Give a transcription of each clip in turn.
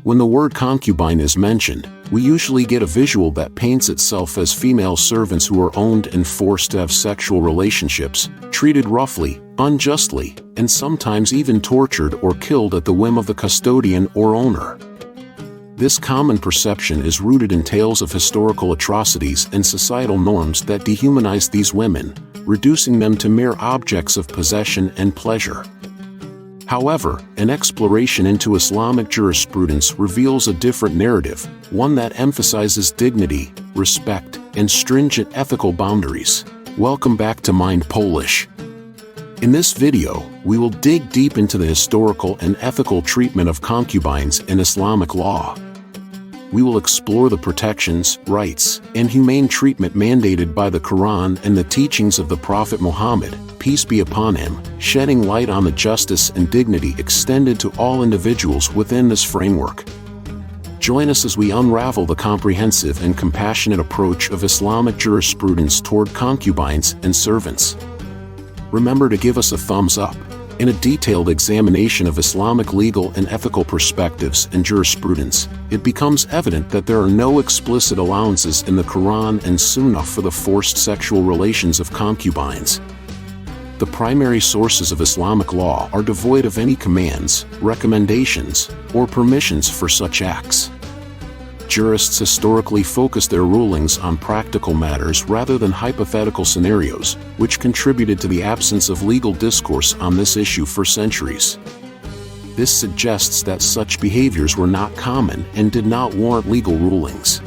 When the word concubine is mentioned, we usually get a visual that paints itself as female servants who are owned and forced to have sexual relationships, treated roughly, unjustly, and sometimes even tortured or killed at the whim of the custodian or owner. This common perception is rooted in tales of historical atrocities and societal norms that dehumanize these women, reducing them to mere objects of possession and pleasure. However, an exploration into Islamic jurisprudence reveals a different narrative, one that emphasizes dignity, respect, and stringent ethical boundaries. Welcome back to Mind Polish. In this video, we will dig deep into the historical and ethical treatment of concubines in Islamic law. We will explore the protections, rights, and humane treatment mandated by the Quran and the teachings of the Prophet Muhammad, peace be upon him, shedding light on the justice and dignity extended to all individuals within this framework. Join us as we unravel the comprehensive and compassionate approach of Islamic jurisprudence toward concubines and servants. Remember to give us a thumbs up. In a detailed examination of Islamic legal and ethical perspectives and jurisprudence, it becomes evident that there are no explicit allowances in the Quran and Sunnah for the forced sexual relations of concubines. The primary sources of Islamic law are devoid of any commands, recommendations, or permissions for such acts. Jurists historically focused their rulings on practical matters rather than hypothetical scenarios, which contributed to the absence of legal discourse on this issue for centuries. This suggests that such behaviors were not common and did not warrant legal rulings.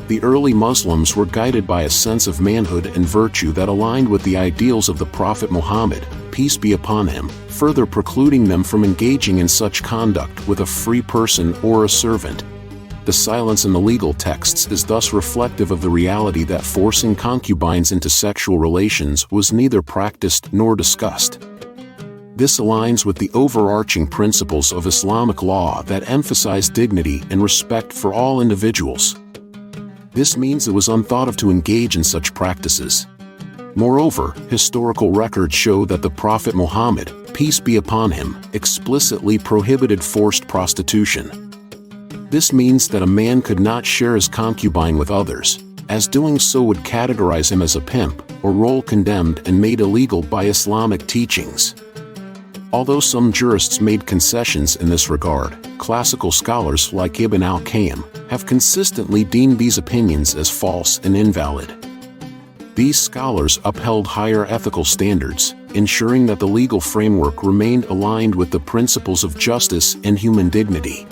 The early Muslims were guided by a sense of manhood and virtue that aligned with the ideals of the Prophet Muhammad, peace be upon him, further precluding them from engaging in such conduct with a free person or a servant. The silence in the legal texts is thus reflective of the reality that forcing concubines into sexual relations was neither practiced nor discussed. This aligns with the overarching principles of Islamic law that emphasize dignity and respect for all individuals. This means it was unthought of to engage in such practices. Moreover, historical records show that the Prophet Muhammad, peace be upon him, explicitly prohibited forced prostitution. This means that a man could not share his concubine with others, as doing so would categorize him as a pimp, or role condemned and made illegal by Islamic teachings. Although some jurists made concessions in this regard, classical scholars like Ibn al-Qayyim have consistently deemed these opinions as false and invalid. These scholars upheld higher ethical standards, ensuring that the legal framework remained aligned with the principles of justice and human dignity.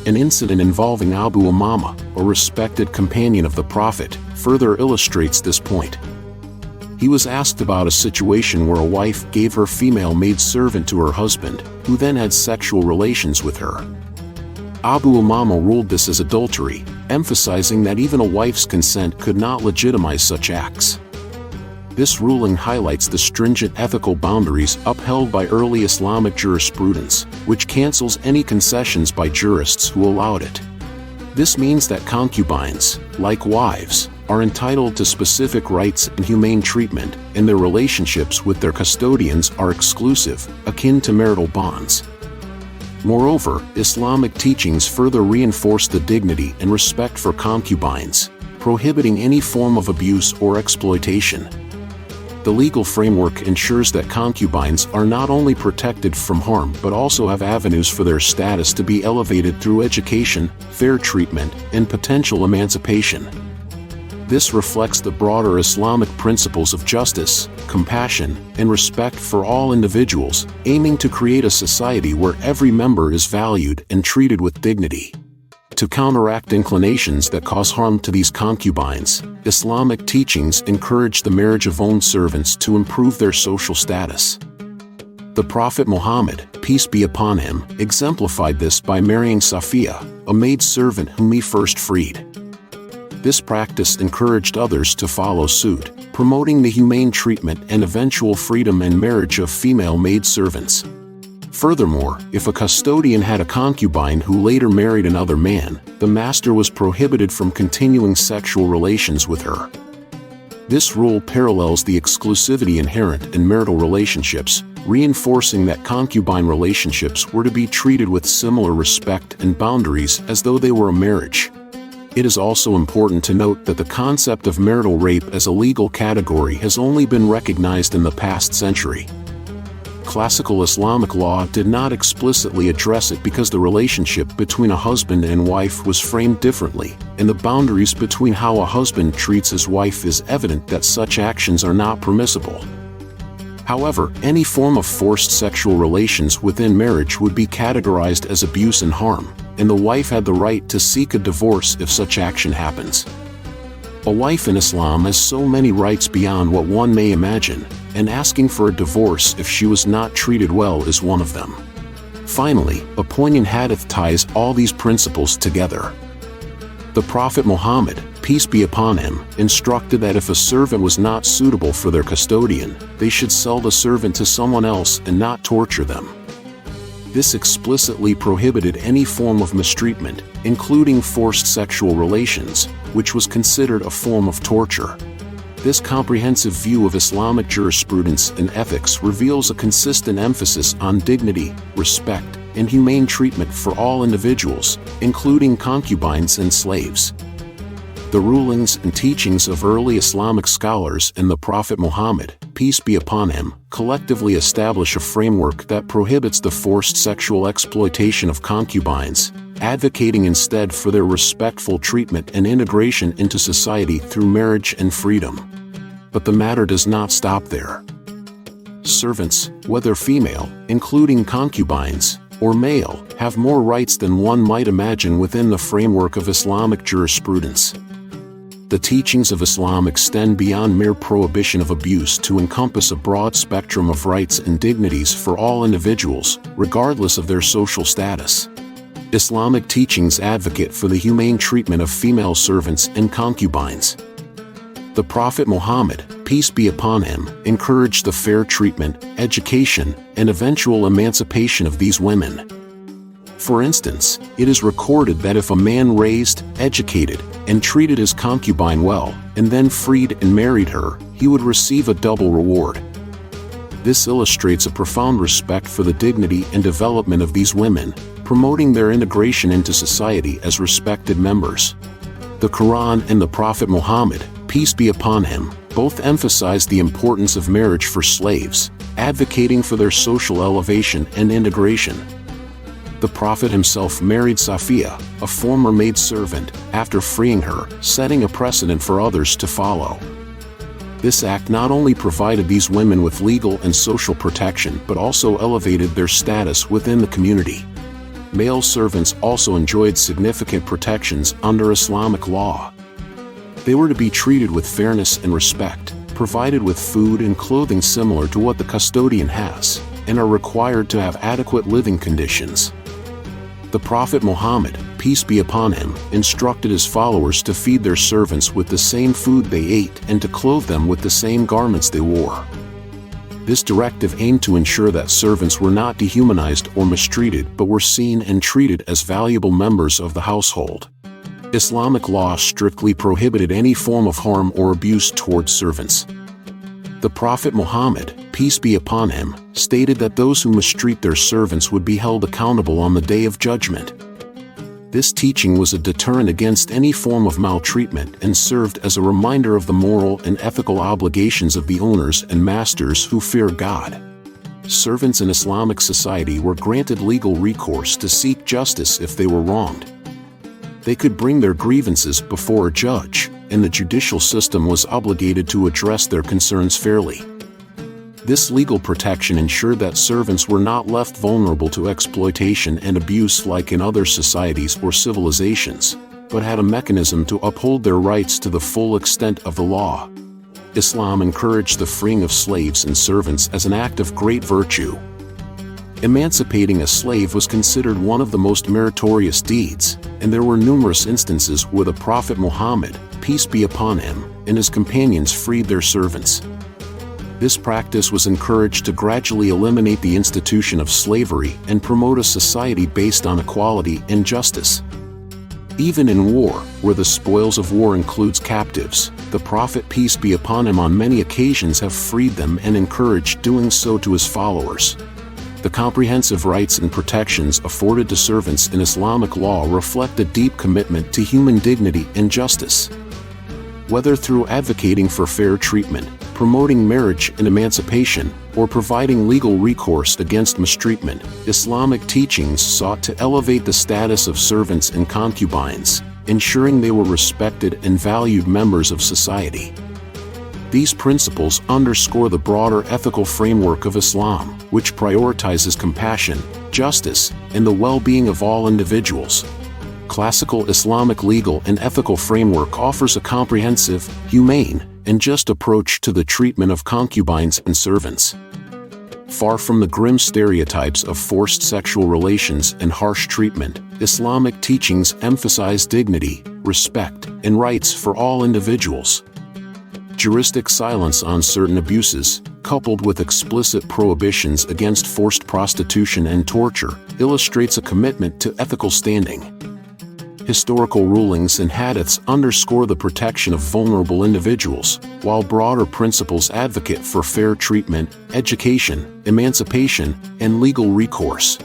An incident involving Abu Umama, a respected companion of the Prophet, further illustrates this point. He was asked about a situation where a wife gave her female maidservant to her husband, who then had sexual relations with her. Abu Umama ruled this as adultery, emphasizing that even a wife's consent could not legitimize such acts. This ruling highlights the stringent ethical boundaries upheld by early Islamic jurisprudence, which cancels any concessions by jurists who allowed it. This means that concubines, like wives, are entitled to specific rights and humane treatment, and their relationships with their custodians are exclusive, akin to marital bonds. Moreover, Islamic teachings further reinforce the dignity and respect for concubines, prohibiting any form of abuse or exploitation. The legal framework ensures that concubines are not only protected from harm but also have avenues for their status to be elevated through education, fair treatment, and potential emancipation. This reflects the broader Islamic principles of justice, compassion, and respect for all individuals, aiming to create a society where every member is valued and treated with dignity. To counteract inclinations that cause harm to these concubines, Islamic teachings encourage the marriage of own servants to improve their social status. The Prophet Muhammad, peace be upon him, exemplified this by marrying Safiya, a maidservant whom he first freed. This practice encouraged others to follow suit, promoting the humane treatment and eventual freedom and marriage of female maidservants. Furthermore, if a custodian had a concubine who later married another man, the master was prohibited from continuing sexual relations with her. This rule parallels the exclusivity inherent in marital relationships, reinforcing that concubine relationships were to be treated with similar respect and boundaries as though they were a marriage. It is also important to note that the concept of marital rape as a legal category has only been recognized in the past century. Classical Islamic law did not explicitly address it because the relationship between a husband and wife was framed differently, and the boundaries between how a husband treats his wife is evident that such actions are not permissible. However, any form of forced sexual relations within marriage would be categorized as abuse and harm, and the wife had the right to seek a divorce if such action happens. A wife in Islam has so many rights beyond what one may imagine, and asking for a divorce if she was not treated well is one of them. Finally, a poignant hadith ties all these principles together. The Prophet Muhammad, peace be upon him, instructed that if a servant was not suitable for their custodian, they should sell the servant to someone else and not torture them. This explicitly prohibited any form of mistreatment, including forced sexual relations, which was considered a form of torture. This comprehensive view of Islamic jurisprudence and ethics reveals a consistent emphasis on dignity, respect, and humane treatment for all individuals, including concubines and slaves. The rulings and teachings of early Islamic scholars and the Prophet Muhammad, peace be upon him, collectively establish a framework that prohibits the forced sexual exploitation of concubines, advocating instead for their respectful treatment and integration into society through marriage and freedom. But the matter does not stop there. Servants, whether female, including concubines, or male, have more rights than one might imagine within the framework of Islamic jurisprudence. The teachings of Islam extend beyond mere prohibition of abuse to encompass a broad spectrum of rights and dignities for all individuals, regardless of their social status. Islamic teachings advocate for the humane treatment of female servants and concubines. The Prophet Muhammad, peace be upon him, encouraged the fair treatment, education, and eventual emancipation of these women. For instance, it is recorded that if a man raised, educated, and treated his concubine well, and then freed and married her, he would receive a double reward. This illustrates a profound respect for the dignity and development of these women, promoting their integration into society as respected members. The Quran and the Prophet Muhammad, peace be upon him, both emphasize the importance of marriage for slaves, advocating for their social elevation and integration. The Prophet himself married Safiya, a former maidservant, after freeing her, setting a precedent for others to follow. This act not only provided these women with legal and social protection but also elevated their status within the community. Male servants also enjoyed significant protections under Islamic law. They were to be treated with fairness and respect, provided with food and clothing similar to what the custodian has, and are required to have adequate living conditions. The Prophet Muhammad, peace be upon him, instructed his followers to feed their servants with the same food they ate and to clothe them with the same garments they wore. This directive aimed to ensure that servants were not dehumanized or mistreated but were seen and treated as valuable members of the household. Islamic law strictly prohibited any form of harm or abuse towards servants. The Prophet Muhammad, peace be upon him, stated that those who mistreat their servants would be held accountable on the Day of Judgment. This teaching was a deterrent against any form of maltreatment and served as a reminder of the moral and ethical obligations of the owners and masters who fear God. Servants in Islamic society were granted legal recourse to seek justice if they were wronged. They could bring their grievances before a judge, and the judicial system was obligated to address their concerns fairly. This legal protection ensured that servants were not left vulnerable to exploitation and abuse like in other societies or civilizations, but had a mechanism to uphold their rights to the full extent of the law. Islam encouraged the freeing of slaves and servants as an act of great virtue. Emancipating a slave was considered one of the most meritorious deeds, and there were numerous instances where the Prophet Muhammad, peace be upon him, and his companions freed their servants. This practice was encouraged to gradually eliminate the institution of slavery and promote a society based on equality and justice. Even in war, where the spoils of war includes captives, The Prophet, peace be upon him, on many occasions have freed them and encouraged doing so to his followers. The comprehensive rights and protections afforded to servants in Islamic law reflect a deep commitment to human dignity and justice. Whether through advocating for fair treatment, promoting marriage and emancipation, or providing legal recourse against mistreatment, Islamic teachings sought to elevate the status of servants and concubines, ensuring they were respected and valued members of society. These principles underscore the broader ethical framework of Islam, which prioritizes compassion, justice, and the well-being of all individuals. Classical Islamic legal and ethical framework offers a comprehensive, humane, and just approach to the treatment of concubines and servants. Far from the grim stereotypes of forced sexual relations and harsh treatment, Islamic teachings emphasize dignity, respect, and rights for all individuals. Juristic silence on certain abuses, coupled with explicit prohibitions against forced prostitution and torture, illustrates a commitment to ethical standing. Historical rulings and hadiths underscore the protection of vulnerable individuals, while broader principles advocate for fair treatment, education, emancipation, and legal recourse.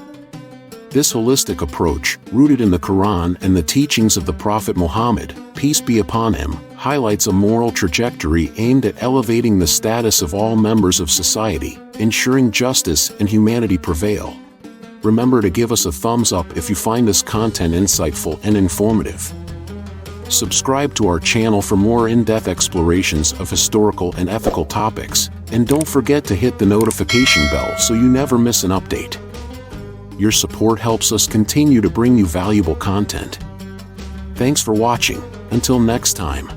This holistic approach, rooted in the Quran and the teachings of the Prophet Muhammad, peace be upon him, highlights a moral trajectory aimed at elevating the status of all members of society, ensuring justice and humanity prevail. Remember to give us a thumbs up if you find this content insightful and informative. Subscribe to our channel for more in-depth explorations of historical and ethical topics, and don't forget to hit the notification bell so you never miss an update. Your support helps us continue to bring you valuable content. Thanks for watching. Until next time.